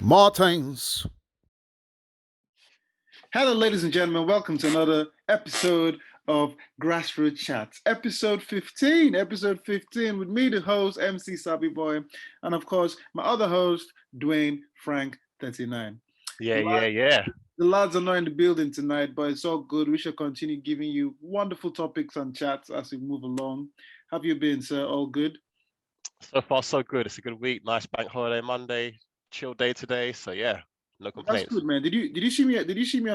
Martins. Hello, ladies and gentlemen. Welcome to another episode of Grassroot Chats, episode 15. Episode 15 with me, the host, MC SaabiiBoi, and of course, my other host, Dwayne Frank 39. Yeah, The yeah, lads, yeah. the lads are not in the building tonight, but it's all good. We shall continue giving you wonderful topics and chats as we move along. Have you been, sir? All good? So far, so good. It's a good week. Nice bank holiday Monday. Chill day today. So yeah, no That's complaints. good, man. Did you see me on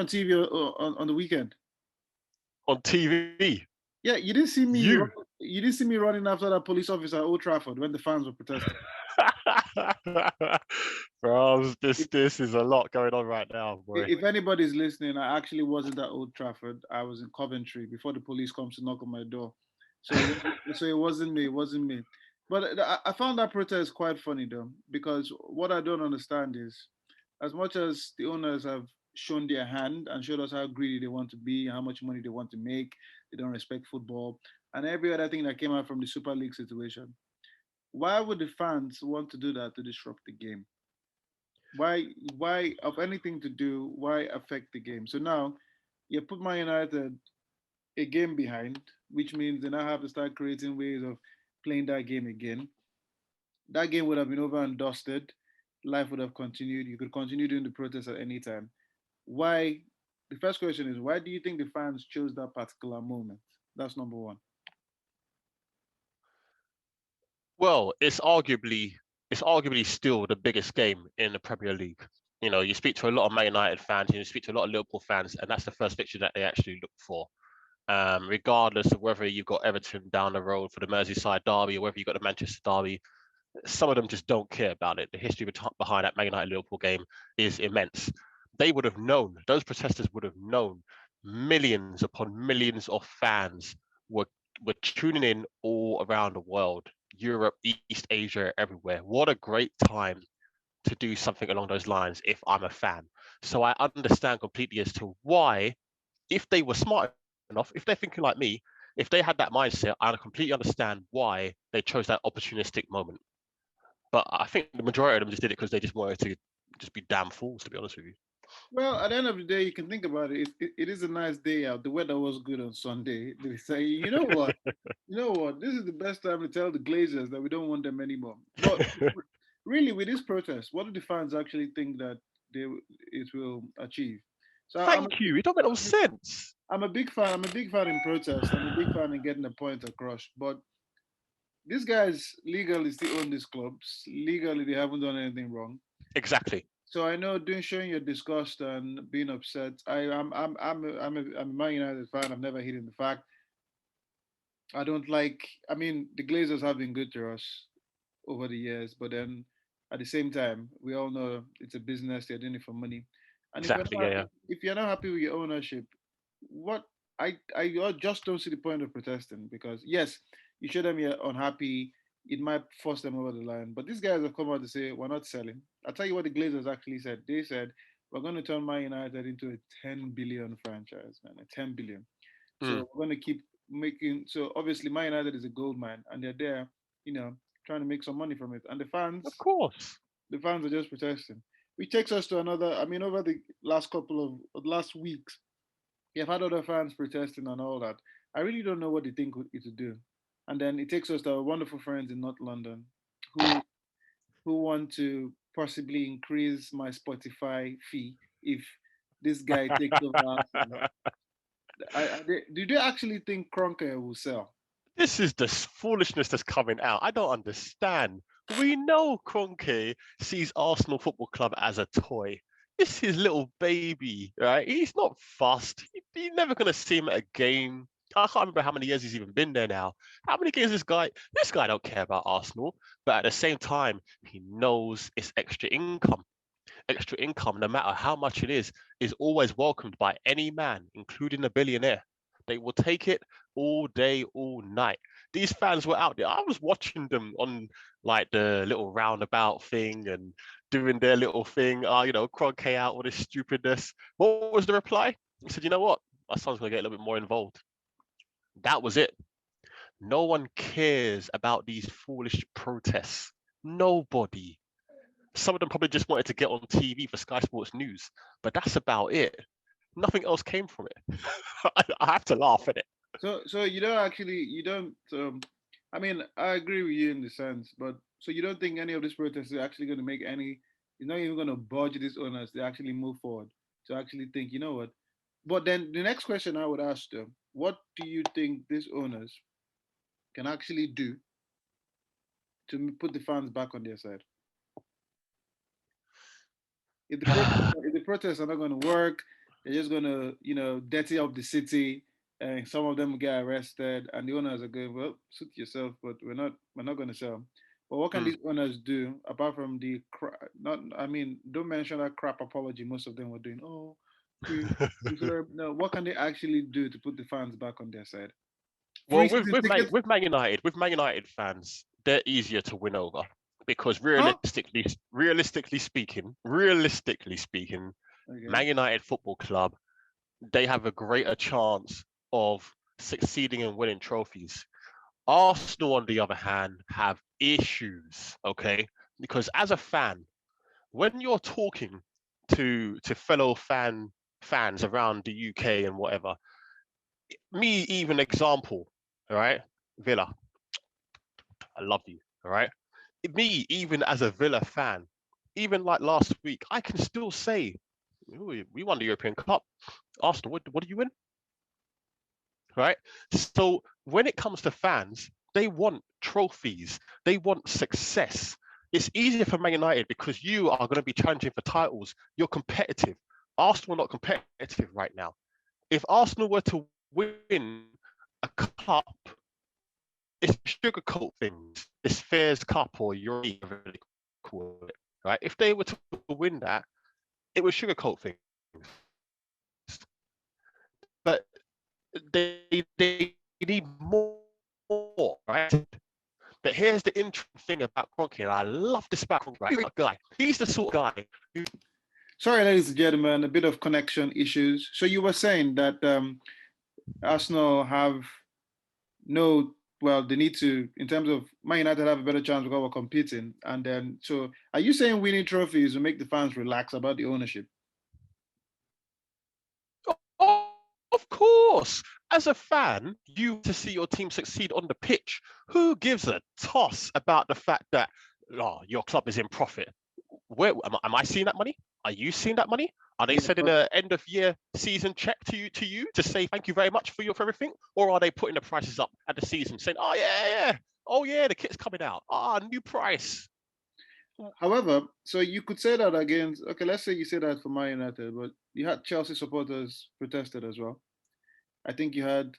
TV on the weekend? On TV, Yeah, you didn't see me. you. You didn't see me running after that police officer at Old Trafford when the fans were protesting. Bro, this If, this is a lot going on right now, boy. if anybody's listening, I actually wasn't at Old Trafford. I was in Coventry before the police comes to knock on my door. So it wasn't me. It wasn't me. But I found that protest quite funny though, because what I don't understand is, as much as the owners have shown their hand and showed us how greedy they want to be, how much money they want to make, they don't respect football, and every other thing that came out from the Super League situation. Why would the fans want to do that to disrupt the game? Why of anything to do? Why affect the game? So now you put Man United a game behind, which means they now have to start creating ways of playing that game again. That game would have been over and dusted. Life would have continued. You could continue doing the protest at any time. Why? The first question is, why do you think the fans chose that particular moment? That's number one. Well, it's arguably still the biggest game in the Premier League. You know, you speak to a lot of Man United fans, you speak to a lot of Liverpool fans, and that's the first fixture that they actually look for. Regardless of whether you've got Everton down the road for the Merseyside derby or whether you've got the Manchester derby, some of them just don't care about it. The history behind that Man United Liverpool game is immense. They would have known, those protesters would have known, millions upon millions of fans were were tuning in all around the world, Europe, East Asia, everywhere. What a great time to do something along those lines if I'm a fan. So I understand completely as to why, if they were smart enough, if they're thinking like me, if they had that mindset, I completely understand why they chose that opportunistic moment. But I think the majority of them just did it because they just wanted to just be damn fools, to be honest with you. Well, at the end of the day, you can think about it. It is a nice day out. The weather was good on Sunday. They say, you know what? You know what? This is the best time to tell the Glazers that we don't want them anymore. But really, with this protest, what do the fans actually think that they it will achieve? So Thank you. It don't make no I'm, sense. I'm a big fan. I'm a big fan in protest. I'm a big fan in getting the point across. But these guys legally still own these clubs. Legally, they haven't done anything wrong. Exactly. So I know doing showing your disgust and being upset. I'm a Man United fan. I've never hidden the fact. I don't like. I mean, the Glazers have been good to us over the years, but then at the same time, we all know it's a business. They're doing it for money. And Exactly. Yeah, yeah. if you're not happy with your ownership, what I just don't see the point of protesting, because yes, you show them you're unhappy. It might force them over the line. But these guys have come out to say we're not selling. I'll tell you what the Glazers actually said. They said we're going to turn Man United into a 10 billion franchise, man, a 10 billion. Mm. So we're going to keep making. So obviously, Man United is a gold mine, and they're there, trying to make some money from it. And Of course. the fans are just protesting, which takes us to another. I mean, over the last couple of last weeks, you've had other fans protesting and all that. I really don't know what they think it to do. And then it takes us to our wonderful friends in North London, who who want to possibly increase my Spotify fee if this guy takes over. Do they actually think Cronker will sell? This is the foolishness that's coming out. I don't understand. We know Kroenke sees Arsenal Football Club as a toy. This is his little baby, right? He's not fussed. You're never going to see him at a game. I can't remember how many years he's even been there now. How many games this guy don't care about Arsenal, but at the same time, he knows it's extra income. Extra income, no matter how much it is always welcomed by any man, including a billionaire. They will take it all day, all night. These fans were out there. I was watching them on like the little roundabout thing and doing their little thing. Kroenke out, all this stupidness. What was the reply? He said, "You know what? My son's gonna get a little bit more involved." That was it. No one cares about these foolish protests. Nobody. Some of them probably just wanted to get on TV for Sky Sports News, but that's about it. Nothing else came from it. I have to laugh at it. So you don't actually you don't. I mean, I agree with you in the sense, but so you don't think any of these protests are actually going to make any? You're not even going to budge these owners to actually move forward to actually think, you know what? But then the next question I would ask them: what do you think these owners can actually do to put the fans back on their side? If the protests are not going to work, they're just going to, dirty up the city, and some of them will get arrested, and the owners are going, well, suit yourself, but we're not going to sell. But what can Mm. these owners do apart from the not? I mean, don't mention that crap apology. Most of them were doing. Oh, no. What can they actually do to put the fans back on their side? Free Well, season tickets? with Man United fans, they're easier to win over because Huh? realistically speaking, Okay. Man United Football Club, they have a greater chance of succeeding and winning trophies. Arsenal, on the other hand, have issues. Okay, because as a fan, when you're talking to fellow fans around the UK and whatever, me even example, all right, Villa, I love you, all right. Me even as a Villa fan, even like last week, I can still say we won the European Cup. Arsenal, what do you win? Right. So when it comes to fans, they want trophies, they want success. It's easier for Man United because you are going to be challenging for titles. You're competitive. Arsenal are not competitive right now. If Arsenal were to win a cup, it's sugarcoat things. It's Fairs Cup or Euro, whatever they call it, right? If they were to win that, it would sugarcoat things. But they need more, right? But here's the interesting thing about Kroenke, and I love this about Kroenke, right? Guy. He's the sort of guy who. Sorry, ladies and gentlemen, a bit of connection issues. So you were saying that Arsenal have no, well, they need to, in terms of Man United have a better chance because we're competing. And then, so are you saying winning trophies will make the fans relax about the ownership? Of course, as a fan, you want to see your team succeed on the pitch. Who gives a toss about the fact that your club is in profit? Where am I seeing that money? Are you seeing that money? Are they Yeah, sending but an end of year season check to you to say thank you very much for everything, or are they putting the prices up at the season saying, oh yeah, oh yeah, the kit's coming out, new price? however, so you could say that against, okay, let's say you say that for Man United, but you had Chelsea supporters protested as well. I think you had,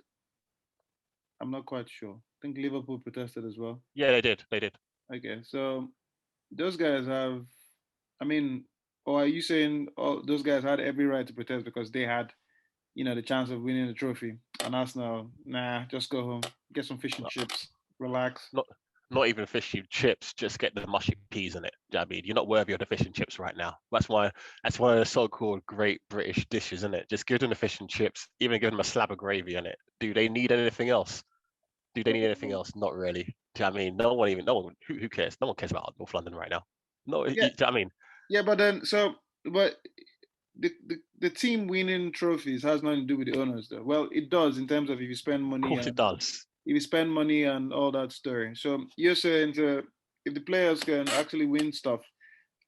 I'm not quite sure. I think Liverpool protested as well. Yeah, they did. Okay, so those guys have, I mean, or are you saying those guys had every right to protest because they had, the chance of winning the trophy? And Arsenal, nah, just go home, get some fish and chips, relax. Not not even fish and chips, just get the mushy peas in it. Do you know what I mean? You're not worthy of the fish and chips right now. That's one of the so-called great British dishes, isn't it? Just give them the fish and chips, even give them a slab of gravy in it. Do they need anything else? Do they need anything else? Not really. Do you know what I mean? No one, who cares? No one cares about North London right now. No, Yeah, you know what I mean? yeah, but then but the team winning trophies has nothing to do with the owners, though. Well, it does in terms of if you spend Of money course and it does. all that story. So you're saying if the players can actually win stuff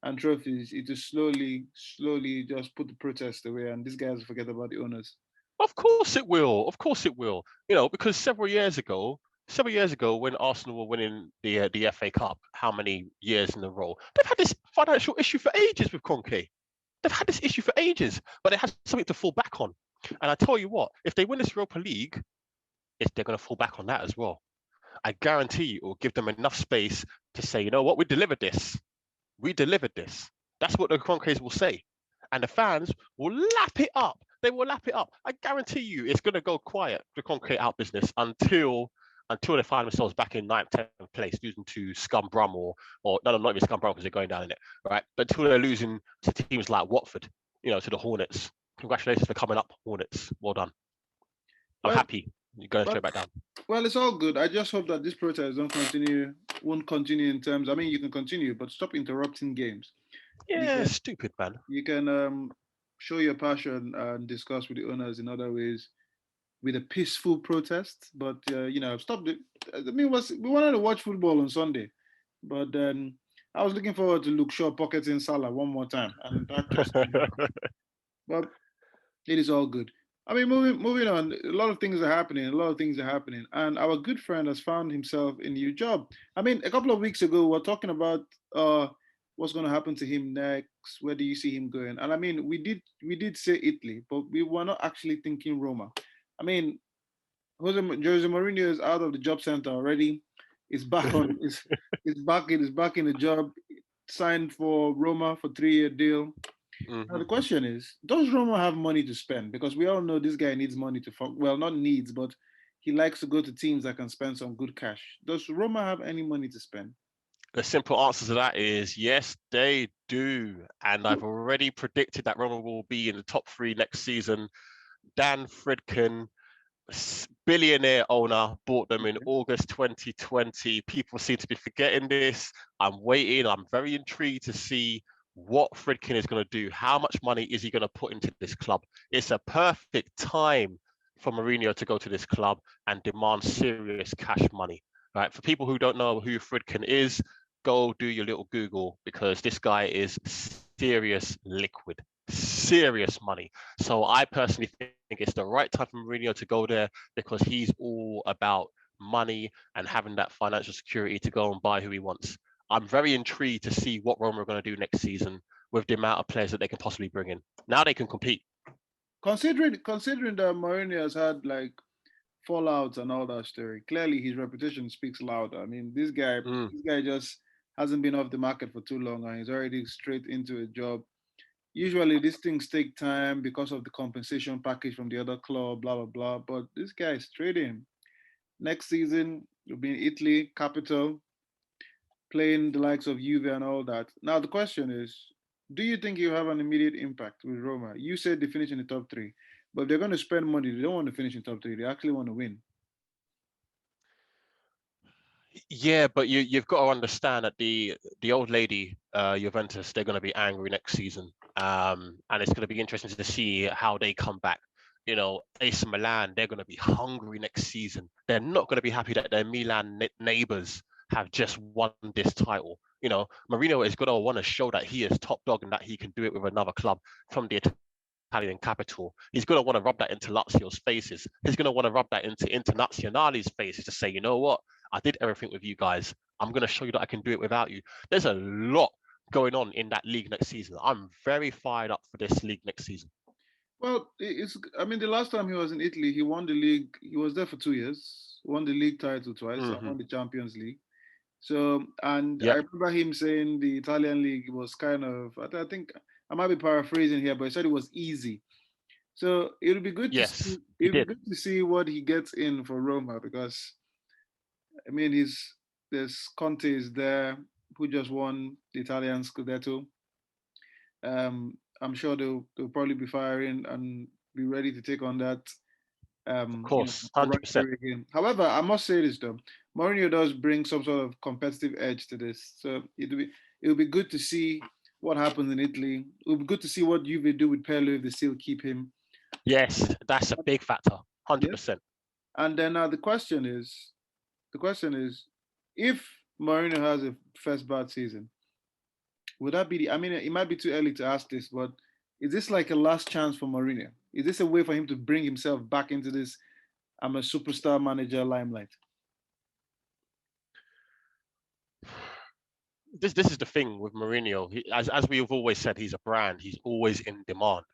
and trophies, it will slowly just put the protest away, and these guys forget about the owners. Of course it will. Of course it will. Because several years ago, when Arsenal were winning the FA Cup, how many years in a row? They've had this financial issue for ages with Kroenke. They've had this issue for ages, but they had something to fall back on. And I tell you what, if they win this Europa League, they're going to fall back on that as well. I guarantee you it will give them enough space to say, you know what, we delivered this. We delivered this. That's what the Kroenkes will say. And the fans will lap it up. They will lap it up. I guarantee you it's going to go quiet, the Kroenke out business, until they find themselves back in 9th, 10th place, losing to Scum Brum or no, not even Scum Brum because they're going down in it, right? But until they're losing to teams like Watford, to the Hornets. Congratulations for coming up, Hornets. Well done. I'm Well, happy. You're going but straight back down. well, it's all good. I just hope that this protest won't continue in terms. I mean, you can continue, but stop interrupting games. Yeah, stupid, man. You can show your passion and discuss with the owners in other ways with a peaceful protest. But stop it. I mean, we wanted to watch football on Sunday, but then I was looking forward to Luke Shaw pocketing Salah one more time, and that just. But it is all good. I mean, moving on. A lot of things are happening. A lot of things are happening, and our good friend has found himself a new job. I mean, a couple of weeks ago, we were talking about what's going to happen to him next. Where do you see him going? And I mean, we did say Italy, but we were not actually thinking Roma. I mean, Jose Mourinho is out of the job center already. He's back on. He's back in the job. Signed for Roma for 3-year deal. Now the question is, does Roma have money to spend? Because we all know this guy needs money to well, not needs, but he likes to go to teams that can spend some good cash. Does Roma have any money to spend? The simple answer to that is yes, they do. And I've already predicted that Roma will be in the top 3 next season. Dan Friedkin, billionaire owner, bought them in August 2020. People seem to be forgetting this. I'm waiting. I'm very intrigued to see what Friedkin is going to do. How much money is he going to put into this club? It's a perfect time for Mourinho to go to this club and demand serious cash money. Right? For people who don't know who Friedkin is, go do your little Google, because this guy is serious liquid, serious money. So I personally think it's the right time for Mourinho to go there, because he's all about money and having that financial security to go and buy who he wants. I'm very intrigued to see what Roma are going to do next season with the amount of players that they can possibly bring in. Now they can compete. Considering that Mourinho has had like fallouts and all that story, clearly his reputation speaks louder. I mean, this guy just hasn't been off the market for too long, and he's already straight into a job. Usually these things take time because of the compensation package from the other club, blah blah blah. But this guy is straight in. Next season will be in Italy, capital, playing the likes of Juve and all that. Now the question is, do you think you have an immediate impact with Roma? You said they finish in the top 3, but if they're going to spend money, they don't want to finish in top 3. They actually want to win. Yeah, but you've got to understand that the old lady, Juventus, they're going to be angry next season, and it's going to be interesting to see how they come back. You know, AC Milan, they're going to be hungry next season. They're not going to be happy that their Milan neighbors have just won this title. You know, Mourinho is going to want to show that he is top dog and that he can do it with another club from the Italian capital. He's going to want to rub that into Lazio's faces. He's going to want to rub that into Internazionale's faces to say, you know what? I did everything with you guys. I'm going to show you that I can do it without you. There's a lot going on in that league next season. I'm very fired up for this league next season. Well, I mean, the last time he was in Italy, he won the league. He was there for 2 years, won the league title twice, and won the Champions League. So, and I remember him saying the Italian league was kind of, I think I might be paraphrasing here, but he said it was easy. So it'll be good to see what he gets in for Roma, because I mean there's Conte is there, who just won the Italian Scudetto. I'm sure they'll probably be firing and be ready to take on that. Of course, 100%. Again. However, I must say this though, Mourinho does bring some sort of competitive edge to this. So it'll be good to see what happens in Italy. It'll be good to see what Juve do with Pirlo if they still keep him. Yes, that's a big factor, 100%. And then the question is, if Mourinho has a first bad season, would that be I mean, it might be too early to ask this, but is this like a last chance for Mourinho? Is this a way for him to bring himself back into this I'm a superstar manager limelight? This is the thing with Mourinho. As we've always said, he's a brand. He's always in demand.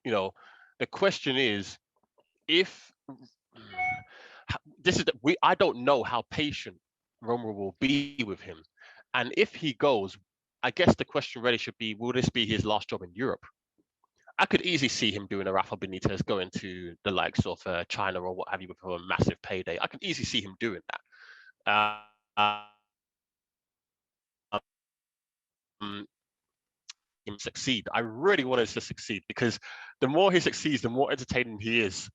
You know, the question is, if I don't know how patient Roma will be with him, and if he goes, I guess the question really should be, will this be his last job in Europe? I could easily see him doing a Rafa Benitez, going to the likes of China or what have you for a massive payday. I can easily see him doing that. Him succeed. I really want him to succeed, because the more he succeeds, the more entertaining he is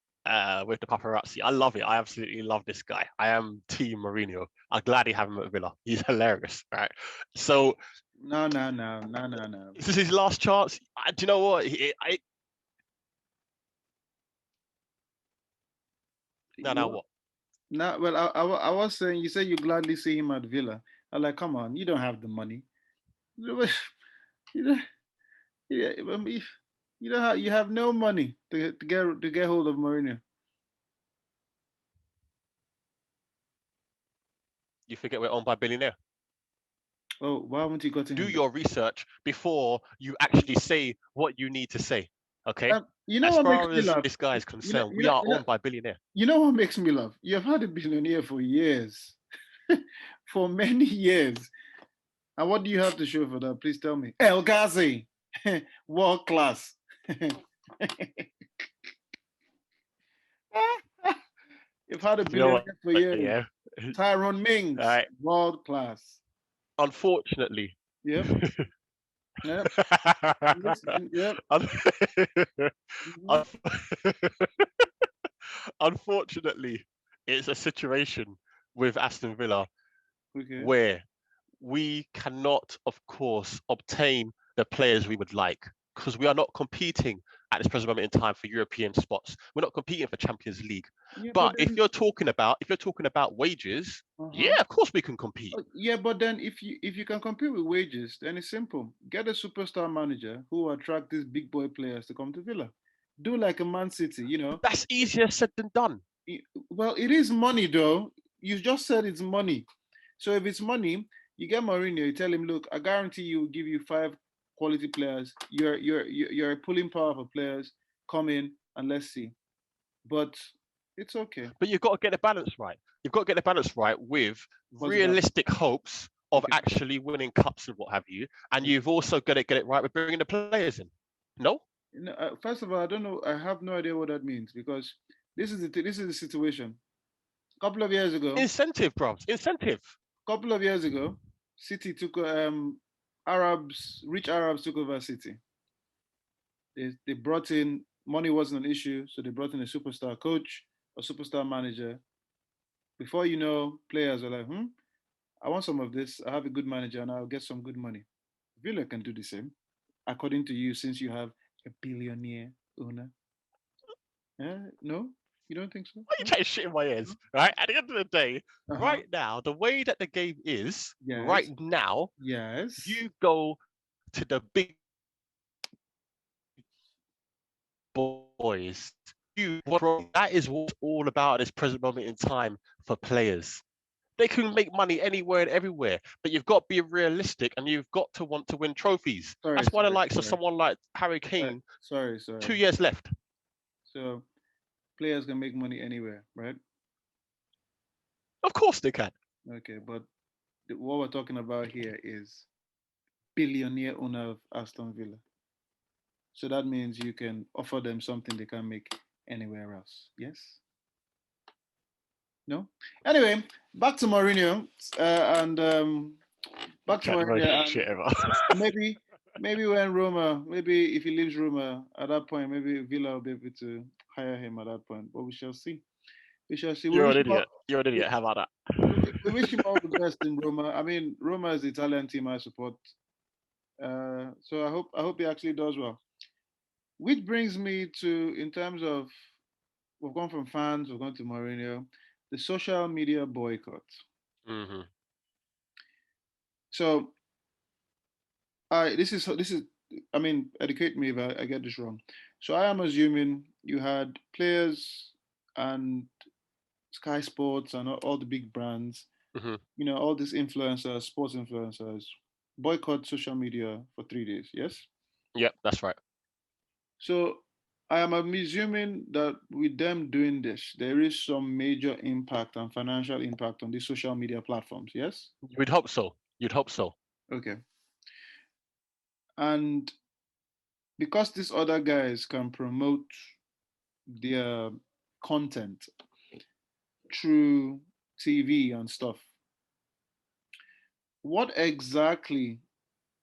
with the paparazzi. I love it. I absolutely love this guy. I am Team Mourinho. I'm glad he have him at Villa. He's hilarious, right? So No. This is his last chance. Do you know what? Now What? what? No, well, I was saying, you said you gladly see him at Villa. I'm like, come on, you don't have the money. You don't, yeah, I mean, you have no money to get hold of Mourinho. You forget we're owned by a billionaire. Oh, why haven't you gotten Do him? your research before you actually say what you need to say. Okay? You know As what makes far me as laugh? this guy is You know, concerned, you we know, are you know, owned by a billionaire. you know what makes me laugh? You have had a billionaire for years, for many years. And what do you have to show for that? Please tell me. El Ghazi, world class. You've had a You know what? billionaire for years. Yeah. Tyrone All Mings, right. world class. Unfortunately. Yep, yep. Yep. Un- Mhm. un- Unfortunately, it's a situation with Aston Villa Okay. where we cannot, of course, obtain the players we would like because we are not competing at this present moment in time for European spots. We're not competing for Champions League. Yeah, but But then, if you're talking about wages, yeah, uh-huh. of course we can compete. Yeah, but then if you can compete with wages, then it's simple. Get a superstar manager who will attract these big boy players to come to Villa. Do like a Man City, you know. That's easier said than done. Well, it is money though. You just said it's money. So if it's money, you get Mourinho. You tell him, look, I guarantee you, will give you five quality players. You're a pulling power for players. Come in and let's see. But it's okay. But you've got to get the balance right. You've got to get the balance right with What's the balance? realistic hopes of Okay. actually winning cups and what have you. And you've also got to get it right with bringing the players in. No? First of all, I don't know. I have no idea what that means because this is the situation. A couple of years ago, Incentive, bros. Incentive. City took Arabs, rich Arabs took over City. They brought in money wasn't an issue, so they brought in a superstar coach, a superstar manager. Before you know, players are like, I want some of this. I have a good manager, and I'll get some good money. Villa can do the same, according to you, since you have a billionaire owner. No, you don't think so? Why are you No? trying to shit in my ears? Right? At the end of the day, Uh huh. right now, the way that the game is, right Yes. now, Yes. you go to the big boys. That is what it's all about at this present moment in time for players. They can make money anywhere and everywhere, but you've got to be realistic and you've got to want to win trophies. Sorry, That's why the sorry, likes of sorry. someone like Harry Kane, Sorry. 2 years left. So players can make money anywhere, right? Of course they can. Okay, but what we're talking about here is billionaire owner of Aston Villa. So that means you can offer them something they can't make anywhere else. Yes? No? Anyway, back to Mourinho, and back to Chat the most Mourinho, and shit ever. maybe when Roma, maybe if he leaves Roma at that point, maybe Villa will be able to hire him at that point. But we shall see. We shall see. You're an idiot. You're an idiot. How about that? We wish him all the best in Roma. I mean, Roma is the Italian team I support. So I hope he actually does well. Which brings me to, in terms of, we've gone from fans, we've gone to Mourinho, the social media boycott. Mm-hmm. So this is I mean, educate me if I get this wrong. So I am assuming you had players and Sky Sports and all the big brands, Mm-hmm. all these influencers, sports influencers, boycott social media for 3 days. Yes. Yep, that's right. So I am assuming that with them doing this, there is some major impact and financial impact on these social media platforms. Yes. You'd hope so. You'd hope so. Okay. And because these other guys can promote their content through TV and stuff, what exactly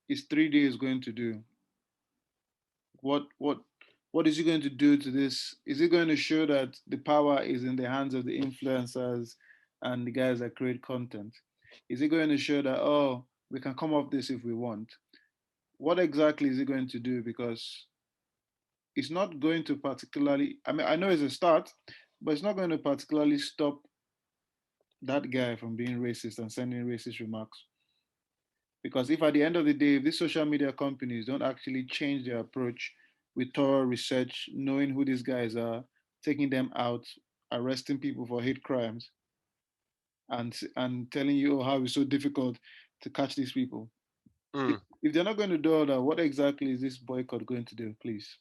is 3 days going to do? What is it going to do to this? Is it going to show that the power is in the hands of the influencers and the guys that create content? Is it going to show that, oh, we can come off this if we want. What exactly is it going to do? Because it's not going to particularly, I mean, I know it's a start, but it's not going to particularly stop that guy from being racist and sending racist remarks. Because if at the end of the day, if these social media companies don't actually change their approach with thorough research, knowing who these guys are, taking them out, arresting people for hate crimes, and telling you how it's so difficult to catch these people. If, Mm, if they're not going to do all that, what exactly is this boycott going to do? Please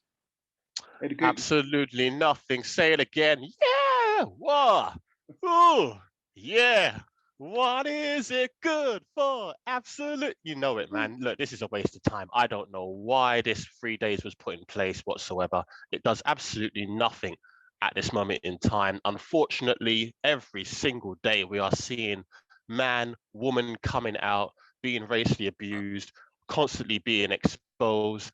educate. absolutely nothing. Say it again. Yeah. What? Oh, yeah. What is it good for? Absolute. You know it, man. Look, this is a waste of time. I don't know why this 3 days was put in place whatsoever. It does absolutely nothing at this moment in time. Unfortunately, every single day we are seeing man, woman coming out, being racially abused, constantly being exposed.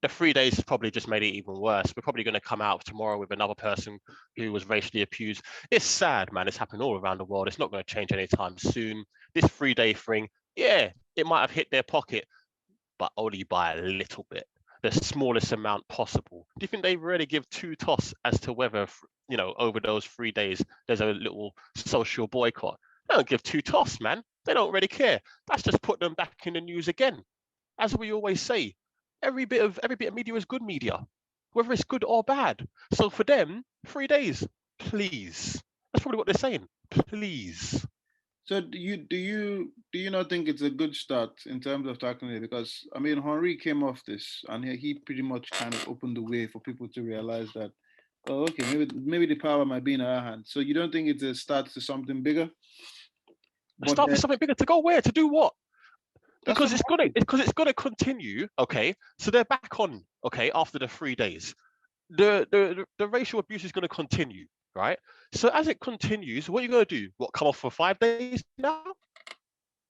The 3 days has probably just made it even worse. We're probably going to come out tomorrow with another person who was racially abused. It's sad, man. It's happening all around the world. It's not going to change anytime soon. This 3 day thing, yeah, it might have hit their pocket, but only by a little bit, the smallest amount possible. Do you think they really give two toss as to whether, over those 3 days, there's a little social boycott? They don't give two toss, man. They don't really care. That's just put them back in the news again. As we always say, every bit of media is good media, whether it's good or bad. So for them, 3 days, please. That's probably what they're saying. Please. So do you not think it's a good start in terms of tackling it? Because I mean, Henri came off this, and he pretty much kind of opened the way for people to realize that, oh, okay, maybe the power might be in our hands. So you don't think it's a start to something bigger? But Start with something bigger to go where? To do what? that's what Because I'm it's gonna asking. because it's gonna continue. Okay, so they're back on. Okay, after the 3 days, the racial abuse is gonna continue, right? So as it continues, what are you gonna do? What, come off for 5 days now?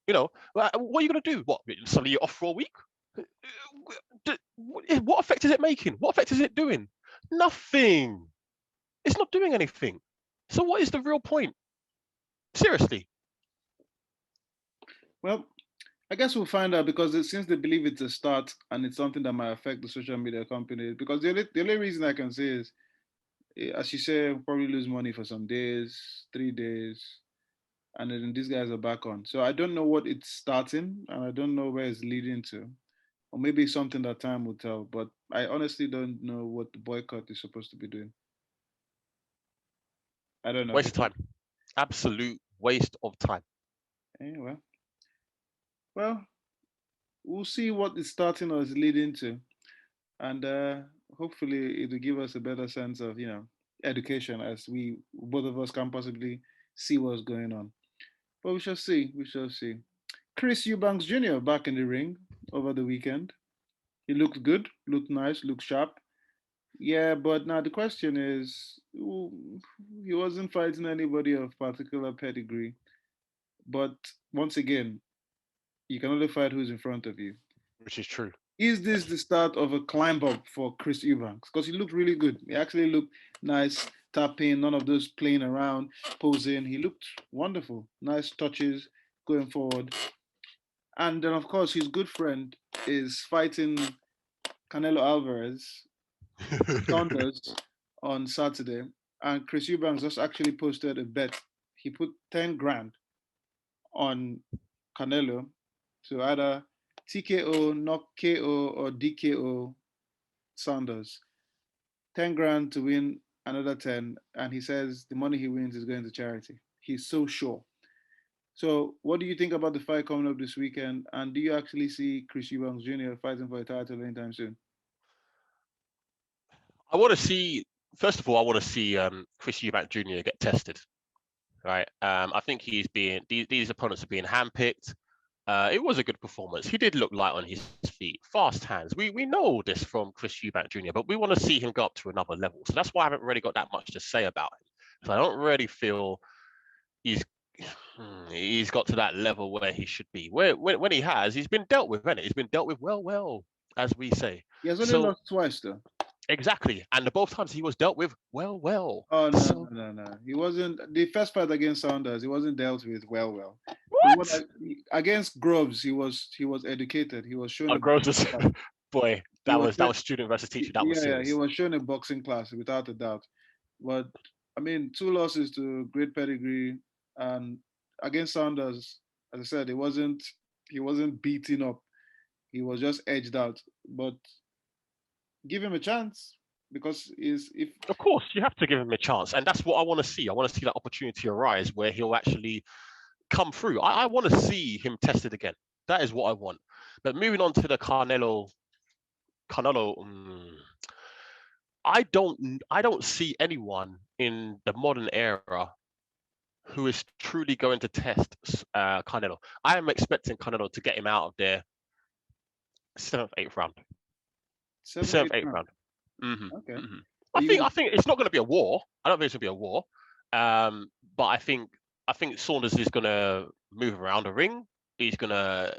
What are you gonna do? What, suddenly you're off for a week? What effect is it making? What effect is it doing? Nothing. It's not doing anything. So what is the real point? Seriously. Well, I guess we'll find out because since they believe it's a start and it's something that might affect the social media companies. Because the only reason I can say is, as you say, we'll probably lose money for some days, 3 days, and then these guys are back on. So I don't know what it's starting, and I don't know where it's leading to, or maybe it's something that time will tell. But I honestly don't know what the boycott is supposed to be doing. I don't know. Waste of time. Absolute waste of time. Anyway, well, we'll see what it's starting or is leading to, and hopefully it will give us a better sense of education as we both of us can possibly see what's going on. But we shall see. We shall see. Chris Eubanks Jr. back in the ring over the weekend. He looked good, looked nice, looked sharp. Yeah, but now the question is, he wasn't fighting anybody of particular pedigree. But once again, you can only fight who's in front of you. Which is true. Is this the start of a climb up for Chris Eubanks? Because he looked really good. He actually looked nice, tapping, none of those playing around, posing. He looked wonderful. Nice touches going forward. And then, of course, his good friend is fighting Canelo Alvarez, Saunders, on Saturday. And Chris Eubanks just actually posted a bet. He put 10 grand on Canelo to either TKO, knock KO, or DKO Saunders. 10 grand to win another 10. And he says the money he wins is going to charity. He's so sure. So, what do you think about the fight coming up this weekend? And do you actually see Chris Eubanks Jr. fighting for a title anytime soon? I want to see. First of all, I want to see Chris Eubank Jr. get tested. Right. I think these opponents are being handpicked. It was a good performance. He did look light on his feet, fast hands. We know this from Chris Eubank Jr., but we want to see him go up to another level. So that's why I haven't really got that much to say about him. So I don't really feel he's he's got to that level where he should be. When he has, he's been dealt with, hasn't it? He's been dealt with well, as we say. He has only So lost twice, though. exactly, and the both times he was dealt with well. Oh, no, So no, no, no. He wasn't. The first fight against Saunders, he wasn't dealt with well. The one What? against Groves, he was educated. He was shown Oh, a gross. Boy, he was that was student versus teacher. That was he serious. was shown a boxing class without a doubt. But I mean, two losses to great pedigree, and against Saunders, as I said, he wasn't beaten up. He was just edged out. But give him a chance because is if Of course, you have to give him a chance, and that's what I want to see. I want to see that opportunity arise where he'll actually come through. I want to see him tested again. That is what I want. But moving on to the Canelo. I don't see anyone in the modern era who is truly going to test Canelo. I am expecting Canelo to get him out of there 7th, 8th round. seventh, 7th, eighth 8th round. round. Mm-hmm, Okay. mm-hmm. Are you I gonna think it's not going to be a war. I don't think it's going to be a war. But I think Saunders is going to move around the ring. He's gonna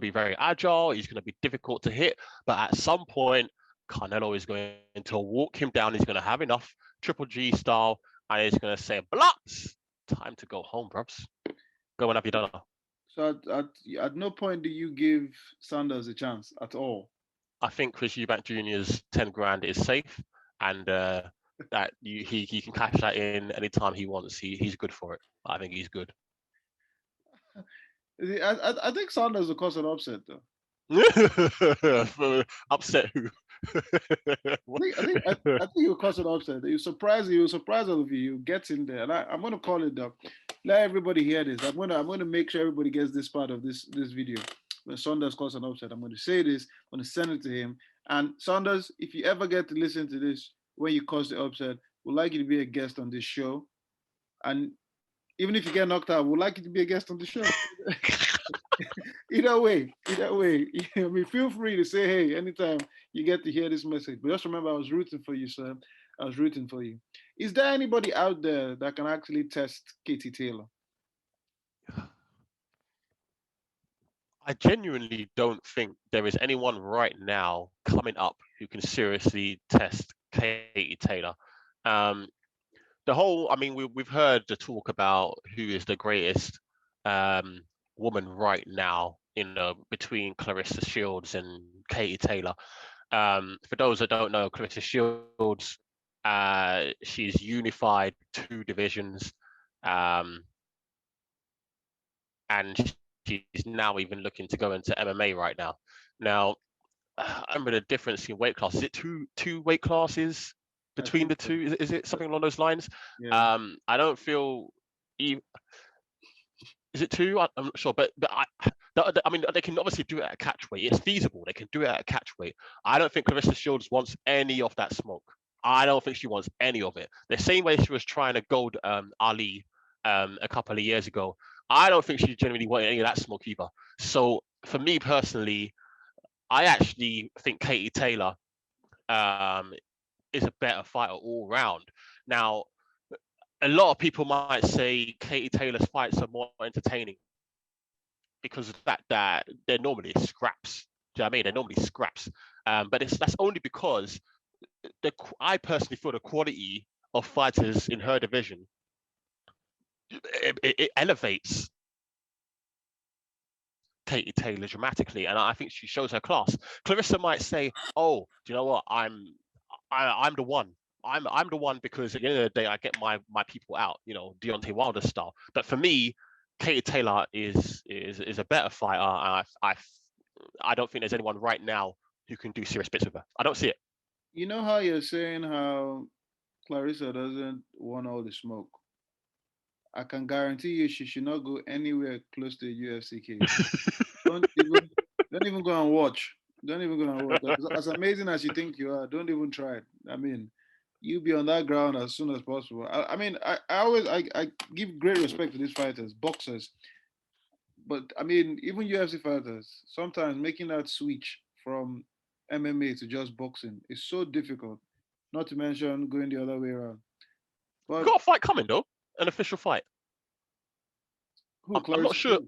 be very agile. He's gonna be difficult to hit. But at some point, Canelo is going to walk him down. He's going to have enough Triple G style, and he's going to say, "Blocks, time to go home, bruvs. Go and have your dinner." so at no point do you give Sanders a chance at all? I think Chris Eubank Jr.'s 10 grand is safe, and that he can cash that in anytime he wants. He's good for it. I think he's good. I think Sanders will cause an upset though. Upset who? I think he'll cause an upset. You surprise all of you. You get in there, and I'm gonna call it up. Let everybody hear this. I'm gonna make sure everybody gets this part of this video. When Saunders calls an upset, I'm gonna say this. I'm gonna send it to him. And Saunders, if you ever get to listen to this when you cause the upset, we'd like you to be a guest on this show. And even if you get knocked out, we'd like you to be a guest on the show. either way, I mean, feel free to say hey anytime you get to hear this message. But just remember, I was rooting for you, sir. I was rooting for you. Is there anybody out there that can actually test Katie Taylor? I genuinely don't think there is anyone right now coming up who can seriously test Katie Taylor. Um, I mean, we've heard the talk about who is the greatest woman right now, between Clarissa Shields and Katie Taylor. For those that don't know, Clarissa Shields, she's unified 2 divisions, and she's now even looking to go into MMA right now. Now, I remember the difference in weight classes. Is it two weight classes between the two? Is it something along those lines? Yeah. I don't feel. Is it 2? I'm not sure, but I mean, they can obviously do it at a catch weight. It's feasible. They can do it at a catch weight. I don't think Clarissa Shields wants any of that smoke. I don't think she wants any of it. The same way she was trying to gold Ali a couple of years ago. I don't think she genuinely wanted any of that smoke either. So for me personally, I actually think Katie Taylor is a better fighter all round. Now, a lot of people might say Katie Taylor's fights are more entertaining because of the fact that they're normally scraps. Do you know what I mean? They're normally scraps. But that's only because I personally feel the quality of fighters in her division, it elevates Katie Taylor dramatically, and I think she shows her class. Clarissa might say, "Oh, do you know what? I'm the one. I'm the one because at the end of the day, I get my people out. Deontay Wilder style." But for me, Katie Taylor is a better fighter, and I don't think there's anyone right now who can do serious bits with her. I don't see it. You know how you're saying how Clarissa doesn't want all the smoke. I can guarantee you she should not go anywhere close to a UFC cage. Don't even don't even go and watch. Don't even go and watch. As amazing as you think you are, don't even try it. I mean, you be on that ground as soon as possible. I mean, I give great respect to these fighters, boxers, but I mean, even UFC fighters, sometimes making that switch from MMA to just boxing is so difficult. Not to mention going the other way around. We've But got a fight coming though, an official fight. who, I'm not Clarissa sure. Shields?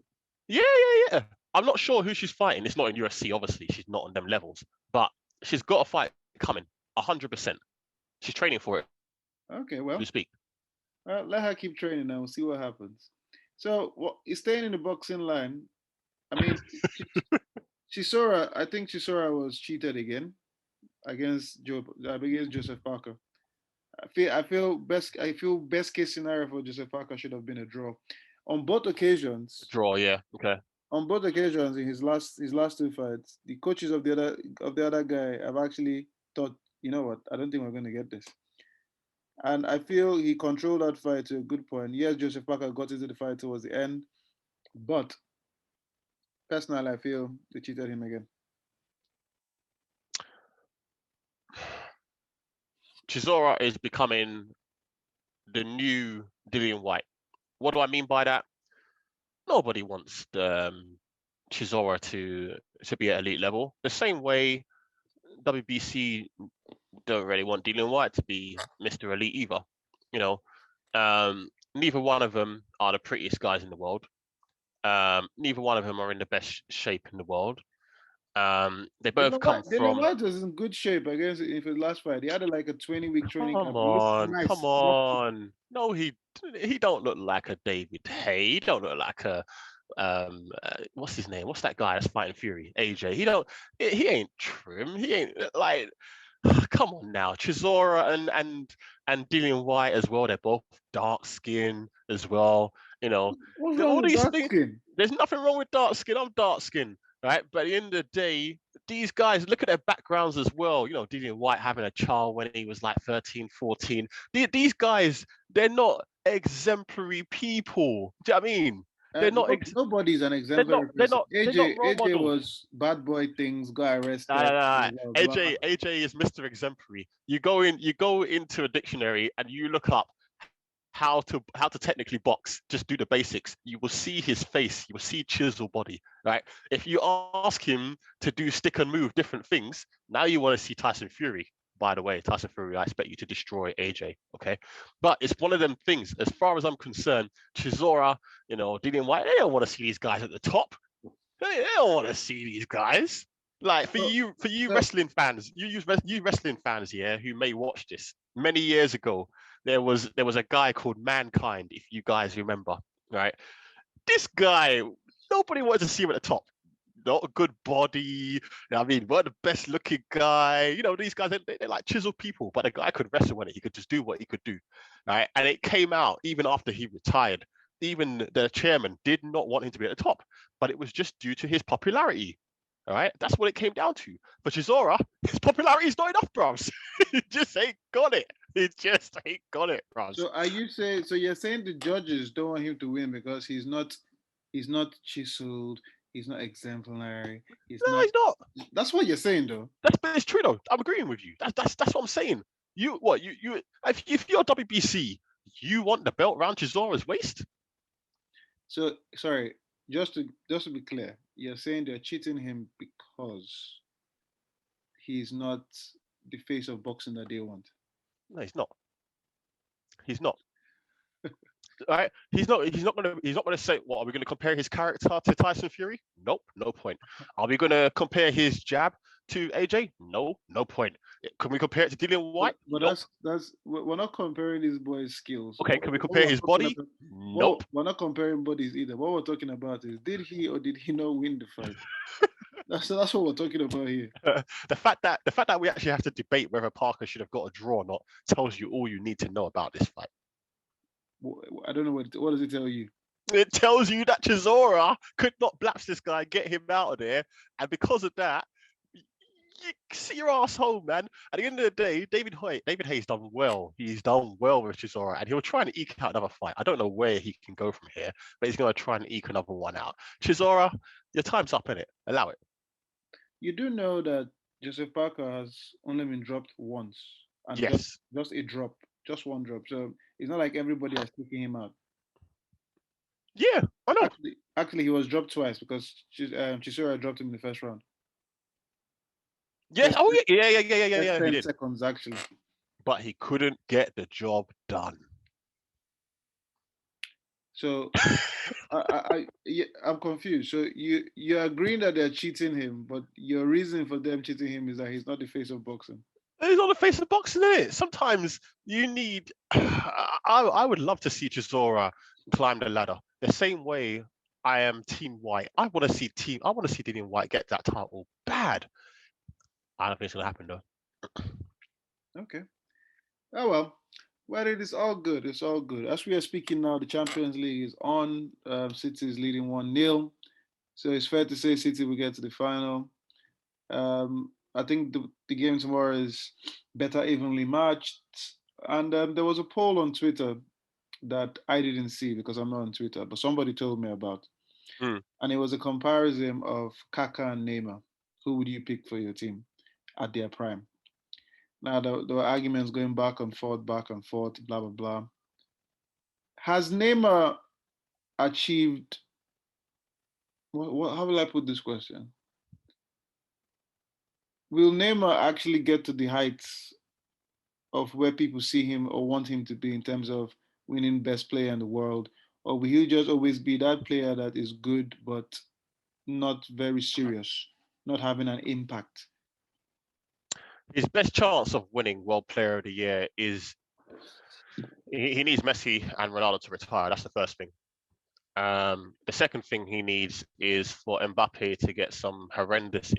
Yeah. I'm not sure who she's fighting. It's not in UFC, obviously. She's not on them levels, but she's got a fight coming, 100%. She's training for it. Okay, As well, we speak. let her keep training and we'll see what happens. So he's staying in the boxing line. I mean, Chisora. I think Chisora was cheated again against Joseph Parker. I feel best case scenario for Joseph Parker should have been a draw. On both occasions, Draw, yeah. Okay. on both occasions in his last two fights, the coaches of the other guy have actually thought, you know what, I don't think we're going to get this. And I feel he controlled that fight to a good point. Yes, Joseph Parker got into the fight towards the end, but personally, I feel they cheated him again. Chisora is becoming the new Dillian White. What do I mean by that? Nobody wants Chisora to be at elite level. The same way WBC don't really want Dillian White to be Mr. Elite either. You know, neither one of them are the prettiest guys in the world. Neither one of them are in the best shape in the world. They both come Dylan from. White was in good shape against in his last fight. He had like a 20-week training camp. Come He looked on, nice. come on. No, he don't look like a David Hay. He don't look like a what's his name? What's that guy that's fighting Fury? AJ. He ain't trim. He ain't like. Come on now, Chisora and Dillian White as well. They're both dark skin as well. You know, What's wrong with dark skin? There's nothing wrong with dark skin. I'm dark skin, right? But at the end of the day, these guys, look at their backgrounds as well. You know, Dillian White having a child when he was like 13, 14. These guys, they're not exemplary people. Do you know what I mean? They're not. Nobody's an exemplary person. AJ was bad boy things, got arrested. AJ is Mr. Exemplary. You go into a dictionary and you look up how to technically box. Just do the basics. You will see his face. You will see chisel body. Right. If you ask him to do stick and move different things, now you want to see Tyson Fury. By the way, Tyson Fury, I expect you to destroy AJ, okay? But it's one of them things. As far as I'm concerned, Chisora, you know, Dillian White, they don't want to see these guys at the top. They don't want to see these guys. Like for you wrestling fans, you wrestling fans, yeah, who may watch this. Many years ago, there was a guy called Mankind, if you guys remember, right? This guy, nobody wanted to see him at the top. Not a good body. You know what I mean, weren't the best looking guy. You know, these guys, they're like chiseled people, but the guy could wrestle when he could just do what he could do. Right. And it came out even after he retired. Even the chairman did not want him to be at the top, but it was just due to his popularity. All right. That's what it came down to. For Chisora, his popularity is not enough, bros. He just ain't got it. He just ain't got it, bros. So you're saying the judges don't want him to win because he's not chiseled. He's not exemplary. He's not. That's what you're saying, though. But it's true, though. I'm agreeing with you. That's what I'm saying. If you're WBC, you want the belt around Chisora's waist? So sorry, just to be clear, you're saying they're cheating him because he's not the face of boxing that they want. No, he's not. He's not. All right, he's not gonna say, what, are we gonna compare his character to Tyson Fury? Nope, no point. Are we gonna compare his jab to AJ? No point. Can we compare it to Dillian White? But nope. that's we're not comparing these boys' skills. Okay, can we compare his body? Nope. We're not comparing bodies either. What we're talking about is, did he or did he not win the fight? That's what we're talking about here. The fact that we actually have to debate whether Parker should have got a draw or not tells you all you need to know about this fight. I don't know what does it tell you? It tells you that Chisora could not blast this guy, get him out of there, and because of that, you see your ass home, man. At the end of the day, David Hay's done well. He's done well with Chisora, and he'll try and eke out another fight. I don't know where he can go from here, but he's going to try and eke another one out. Chisora, your time's up, innit? Allow it. You do know that Joseph Parker has only been dropped once. And yes. Just a drop. Just one drop. So it's not like everybody is taking him out. Yeah, I know. Actually, he was dropped twice because Chisora dropped him in the first round. Yeah. Oh yeah. 10 seconds actually. But he couldn't get the job done. So I'm confused. So you're agreeing that they're cheating him, but your reason for them cheating him is that he's not the face of boxing. He's not the face of boxing, is it? Sometimes you need. I would love to see Chisora climb the ladder. the same way I am Team White. I want to see Dillian White get that title bad. I don't think it's gonna happen though. Okay. Oh well. Well, it is all good. It's all good. As we are speaking now, the Champions League is on. City is leading 1-0. So it's fair to say City will get to the final. I think the game tomorrow is better evenly matched. And there was a poll on Twitter that I didn't see because I'm not on Twitter, but somebody told me about. Mm. And it was a comparison of Kaka and Neymar. Who would you pick for your team at their prime? Now, there were arguments going back and forth, blah, blah, blah. Has Neymar achieved, how will I put this question? Will Neymar actually get to the heights of where people see him or want him to be in terms of winning best player in the world? Or will he just always be that player that is good but not very serious, not having an impact? His best chance of winning World Player of the Year is he needs Messi and Ronaldo to retire. That's the first thing. The second thing he needs is for Mbappe to get some horrendous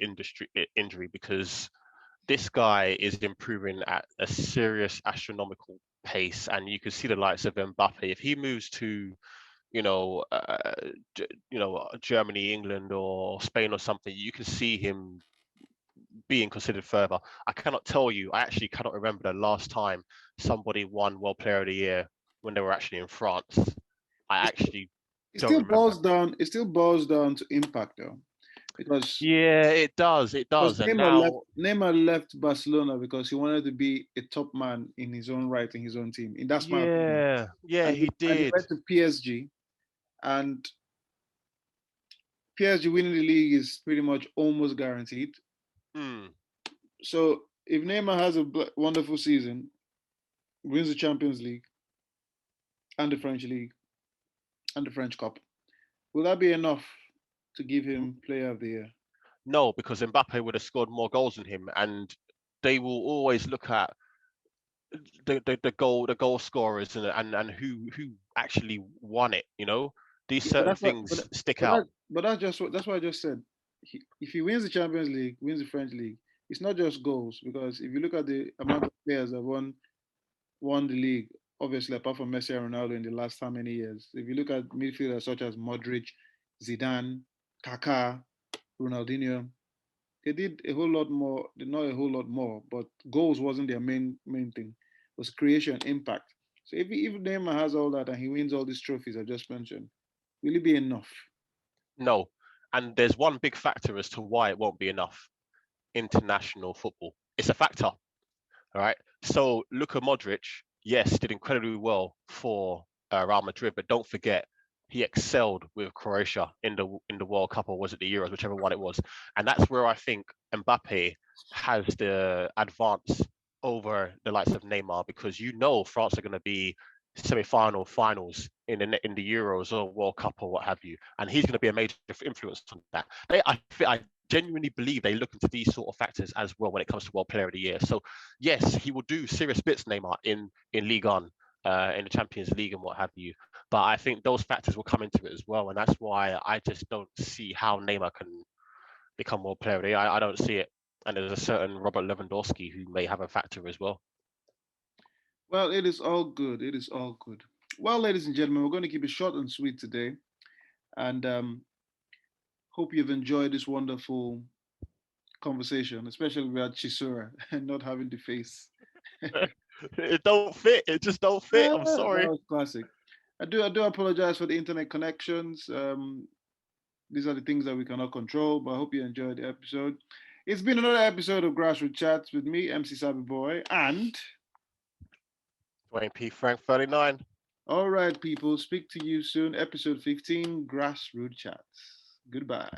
injury because this guy is improving at a serious astronomical pace, and you can see the likes of Mbappe. If he moves to, you know, Germany, England, or Spain or something, you can see him being considered further. I cannot tell you. I actually cannot remember the last time somebody won World Player of the Year when they were actually in France. I actually It don't still remember. boils down. It still boils down to impact, though, because Yeah, it does. It does. And now, Neymar left Barcelona because he wanted to be a top man in his own right in his own team. And that's my opinion. yeah, he And he did. went to PSG, and PSG winning the league is pretty much almost guaranteed. Mm. So if Neymar has a wonderful season, wins the Champions League and the French league and the French Cup, will that be enough to give him Player of the Year? No, because Mbappe would have scored more goals than him, and they will always look at the goal scorers and who actually won it. You know, these Yeah, but certain that's what. things stick But out. that's what I just said. If he wins the Champions League, wins the French league, it's not just goals because if you look at the amount of players that won the league, obviously apart from Messi and Ronaldo in the last how many years, if you look at midfielders such as Modric, Zidane, Kaká, Ronaldinho, they did a whole lot more. Not a whole lot more, but goals wasn't their main thing. It was creation, impact. So if Neymar has all that and he wins all these trophies I just mentioned, will it be enough? No, and there's one big factor as to why it won't be enough. International football. It's a factor. All right. So Luka Modric, yes, did incredibly well for Real Madrid, but don't forget he excelled with Croatia in the World Cup, or was it the Euros, whichever one it was. And that's where I think Mbappe has the advance over the likes of Neymar, because France are going to be semi-final, finals in the Euros or World Cup or what have you, and he's going to be a major influence on that. I genuinely believe they look into these sort of factors as well when it comes to World Player of the Year. So yes, he will do serious bits, Neymar, in Ligue 1, in the Champions League and what have you. But I think those factors will come into it as well, and that's why I just don't see how Neymar can become World Player of the Year. I don't see it. And there's a certain Robert Lewandowski who may have a factor as well. Well, it is all good. It is all good. Well, ladies and gentlemen, we're going to keep it short and sweet today, and hope you've enjoyed this wonderful conversation, especially about Chisora and not having the face. It don't fit. It just don't fit. I'm That sorry. was classic. I do apologize for the internet connections. These are the things that we cannot control, but I hope you enjoyed the episode. It's been another episode of Grassroot Chats with me, MC SaabiiBoi, and Dwayne P. Frank 39. all right, people, speak to you soon. Episode 15, Grassroot Chats. Goodbye.